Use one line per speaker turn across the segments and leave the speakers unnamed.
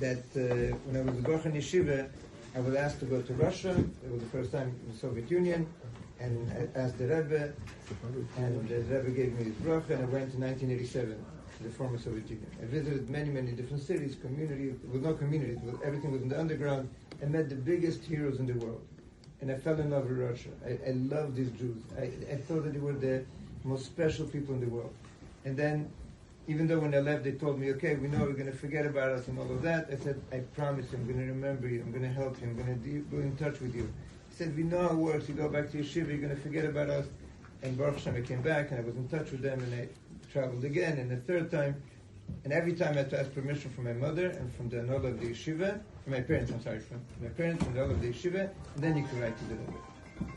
that when I was a Baruch in Yeshiva, I was asked to go to Russia. It was the first time in the Soviet Union, and I asked the Rebbe, and the Rebbe gave me his bracha, and I went in 1987 to the former Soviet Union. I visited many, many different cities, communities, well, not communities, everything was in the underground, and met the biggest heroes in the world. And I fell in love with Russia. I loved these Jews. I thought that they were the most special people in the world. And then, even though when I left, they told me, okay, we know we're going to forget about us and all of that. I said, I promise you, I'm going to remember you. I'm going to help you. I'm going to go in touch with you. He said, we know how it works. You go back to yeshiva, you're going to forget about us. And Baruch Hashem, I came back, and I was in touch with them, and I traveled again, and the third time. And every time I had to ask permission from my mother and from the Anol of the yeshiva, from my parents, from the Anol of the yeshiva, and then you could write to the Rebbe.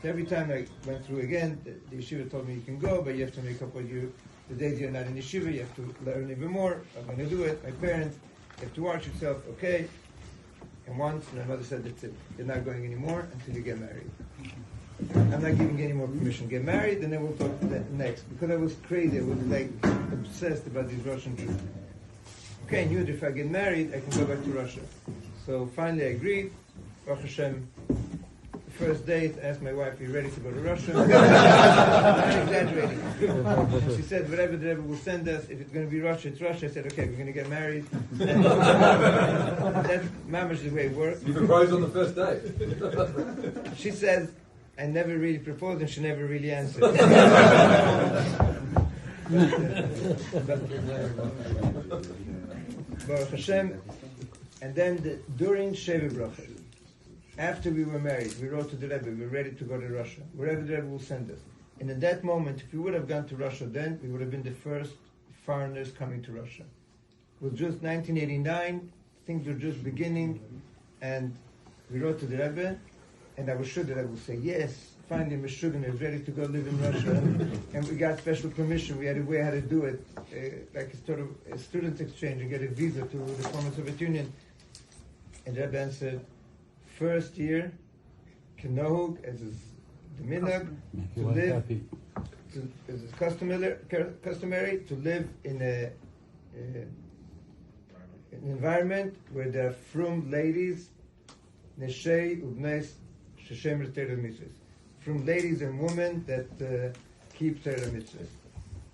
So every time I went through again, the yeshiva told me you can go, but you have to make up what the days you're not in yeshiva, you have to learn even more. I'm going to do it. My parents, you have to watch yourself, okay. And once my mother said, that's it. You're not going anymore until you get married. I'm not giving you any more permission. Get married, and then we'll talk next. Because I was crazy. I was like obsessed about these Russian Jews. Okay, I knew that if I get married, I can go back to Russia. So finally I agreed. Baruch Hashem, the first date, I asked my wife, are you ready to go to Russia? I'm not exaggerating. And she said, whatever the Rebbe will send us, if it's going to be Russia, it's Russia. I said, okay, we're going to get married. And that's mamash the way it works.
You proposed on the first date.
She says, I never really proposed, and she never really answered. Baruch Hashem. And then during Sheva Bracha, after we were married, we wrote to the Rebbe, we're ready to go to Russia, wherever the Rebbe will send us. And at that moment, if we would have gone to Russia then, we would have been the first foreigners coming to Russia. It was just 1989, things were just beginning, and we wrote to the Rebbe, and I was sure that I would say, yes, finally Meshuggah is ready to go live in Russia. And we got special permission. We had a way how to do it, like a sort of a student exchange, and get a visa to the former Soviet Union. And the Rebbe answered, first year, Kenohug, as is the minhag, to live, as is customary, to live in an environment where there are frum ladies, neshei ubnes sheshem Torah mitzvahs, from ladies and women that keep Torah mitzvahs.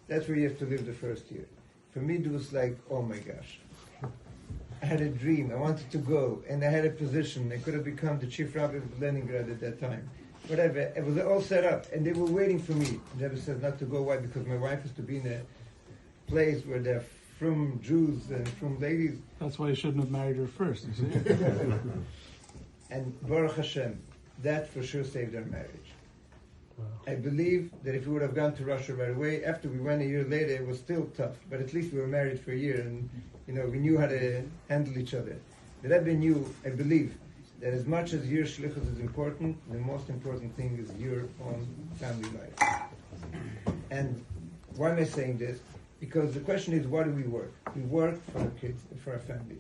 That's where you have to live the first year. For me, it was like, oh my gosh. I had a dream. I wanted to go, and I had a position. I could have become the Chief Rabbi of Leningrad at that time. Whatever. It was all set up, and they were waiting for me. The Rebbe said not to go. Why? Because my wife is to be in a place where there are from Jews and from ladies.
That's why you shouldn't have married her first, you see.
And Baruch Hashem, that for sure saved our marriage. Wow. I believe that if we would have gone to Russia right away, after we went a year later, it was still tough. But at least we were married for a year, and we knew how to handle each other. The Rebbe knew, I believe, that as much as your Shlichus is important, the most important thing is your own family life. And why am I saying this? Because the question is, what do we work? We work for our kids, for our family.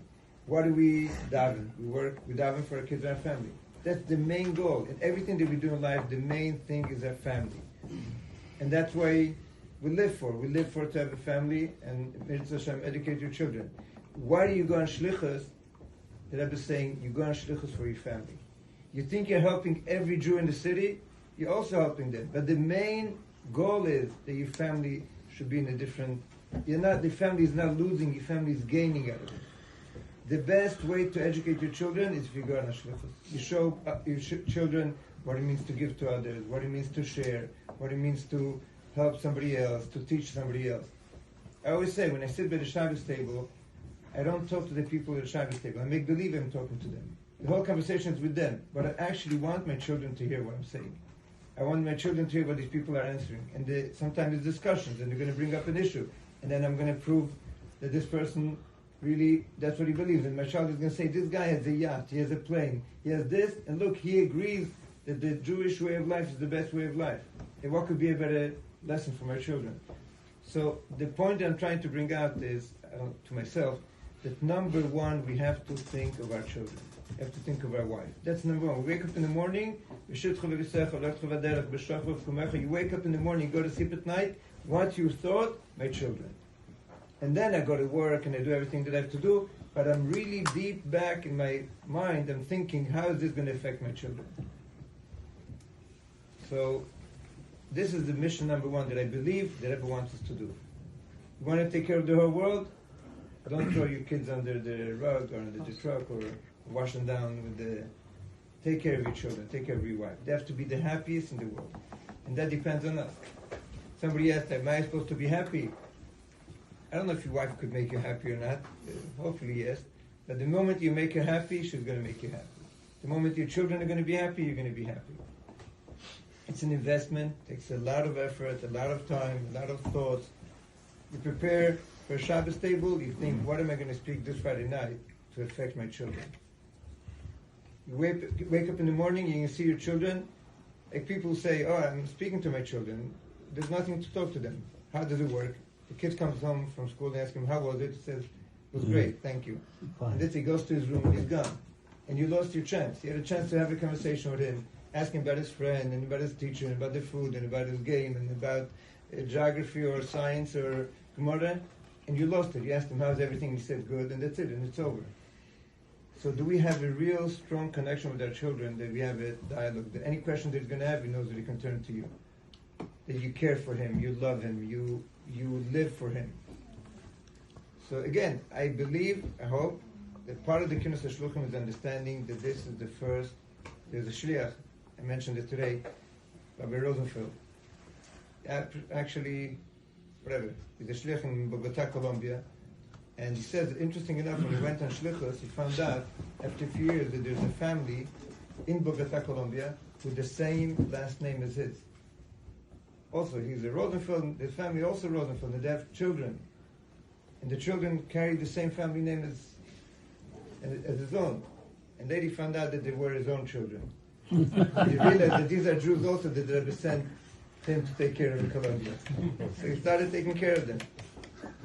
What do we daven? We daven for our kids and our family. That's the main goal. In everything that we do in life, the main thing is our family. And that's why we live for. We live for to have a family, and Mitzvah Hashem, educate your children. Why do you go on Shlichus? The Rebbe is saying, you go on Shlichus for your family. You think you're helping every Jew in the city, you're also helping them. But the main goal is that your family should be in a different... the family is not losing, your family is gaining out of it. The best way to educate your children is if you go on a Shlichus. You show your children what it means to give to others, what it means to share, what it means to help somebody else, to teach somebody else. I always say, when I sit by the Shabbos table, I don't talk to the people at the Shabbos table. I make believe I'm talking to them. The whole conversation is with them. But I actually want my children to hear what I'm saying. I want my children to hear what these people are answering. And sometimes it's discussions, and they're going to bring up an issue. And then I'm going to prove that this person really, that's what he believes. And my child is going to say, this guy has a yacht, he has a plane, he has this, and look, he agrees that the Jewish way of life is the best way of life. And what could be a better lesson for my children? So the point that I'm trying to bring out is, to myself, that number one, we have to think of our children. We have to think of our wife. That's number one. We wake up in the morning, you wake up in the morning, you go to sleep at night, what's your thought? My children. And then I go to work and I do everything that I have to do, but I'm really deep back in my mind, I'm thinking, how is this going to affect my children? So this is the mission number one that I believe that Rebbe wants us to do. You want to take care of the whole world? Don't throw your kids under the rug or under the truck or wash them down with the... Take care of your children, take care of your wife. They have to be the happiest in the world. And that depends on us. Somebody asked, am I supposed to be happy? I don't know if your wife could make you happy or not. Hopefully yes. But the moment you make her happy, she's going to make you happy. The moment your children are going to be happy, you're going to be happy. It's an investment. It takes a lot of effort, a lot of time, a lot of thoughts. You prepare for a Shabbos table, you think, what am I going to speak this Friday night to affect my children? You wake up in the morning, you can see your children. Like people say, oh, I'm speaking to my children. There's nothing to talk to them. How does it work? The kid comes home from school, they ask him, how was it? He says, it was great, thank you. And then he goes to his room and he's gone. And you lost your chance. You had a chance to have a conversation with him, ask him about his friend, and about his teacher, and about the food, and about his game, and about geography or science or Gemara, and you lost it. You asked him, how's everything? He said, good, and that's it, and it's over. So do we have a real strong connection with our children, that we have a dialogue, that any question that he's going to have, he knows that he can turn to you? That you care for him, you love him, you live for him. So again, I believe, I hope, that part of the Kinus Hashluchim is understanding that this is the first, there's a Shliach, I mentioned it today, Rabbi Rosenfeld. Actually, whatever, he's a Shliach in Bogota, Colombia, and he says, interesting enough, when he went on Shlichus, he found out, after a few years, that there's a family in Bogota, Colombia, with the same last name as his. Also, he's a Rosenfeld, his family also Rosenfeld, and they have children. And the children carry the same family name as his own. And later he found out that they were his own children. He realized that these are Jews also that the Rebbe sent him to take care of in Colombia. So he started taking care of them.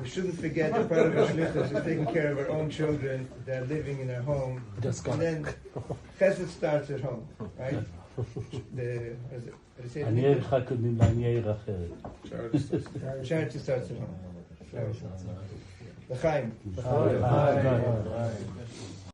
We shouldn't forget that part of our Shlichus is taking care of our own children that are living in our home. And then chesed starts at home, right? Charity starts at home. L'chaim.